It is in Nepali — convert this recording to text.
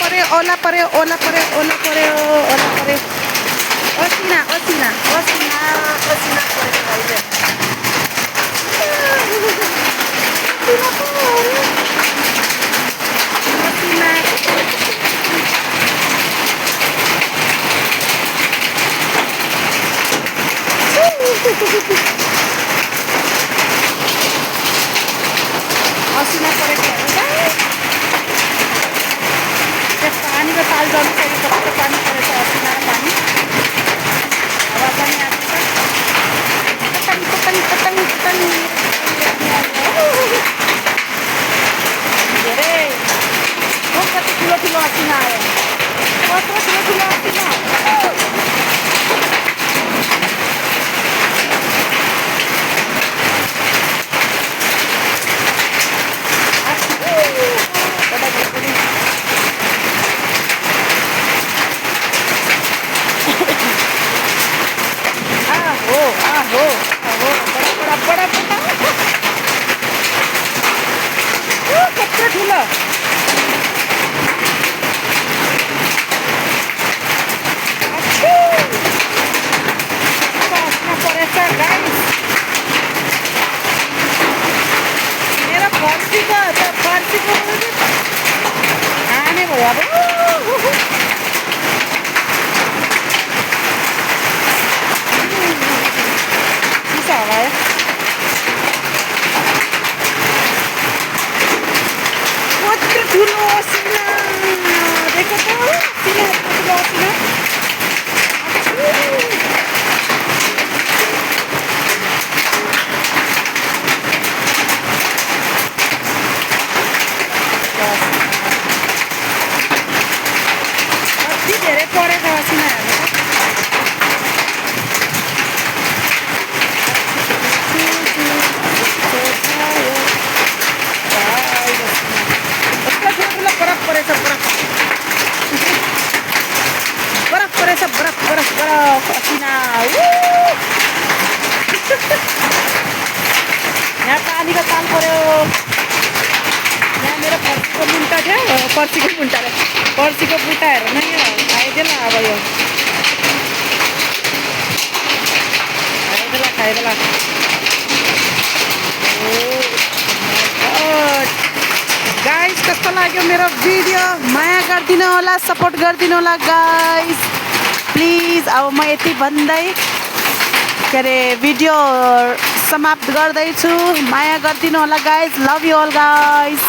पर्यो ओला पर्यो ओला पर्यो ओला पर्यो ओला पर्यो असिना असिना असिना असिना पर्यो भाइले असिना असिना परेको पानीको ताल गर्नु पऱ्यो कस्तो पानी परेछ असिना र पानी हावा पनि आएको छ कटङ कटङ कटङ कटङ धेरै कति ठुलो ठुलो असिना आयो कस्तो ठुलो ठुलो असिना बड़ा कत्रो ठुलो परेछ गाइस मेरो फर्सीको खाने भयो अब चिसो होला कत्रो ठुलो असिना देखो त ठुलो असिना कति धेरै परेको असिनाहरू बरफ परेछ बरफ असिना यहाँ पानीको ताल पर्यो यहाँ मेरो फर्सीको मुन्टा थियो पर्सीको मुन्टा रे पर्सीको बुट्टा हेर न यो खाइदेला अब यो खाइदेला गाइस कस्तो लाग्यो मेरो भिडियो माया गरिदिनु होला सपोर्ट गरिदिनु होला गाइस प्लिज अब म यति भन्दै के अरे भिडियो समाप्त गर्दैछु माया गरिदिनु होला guys love you all guys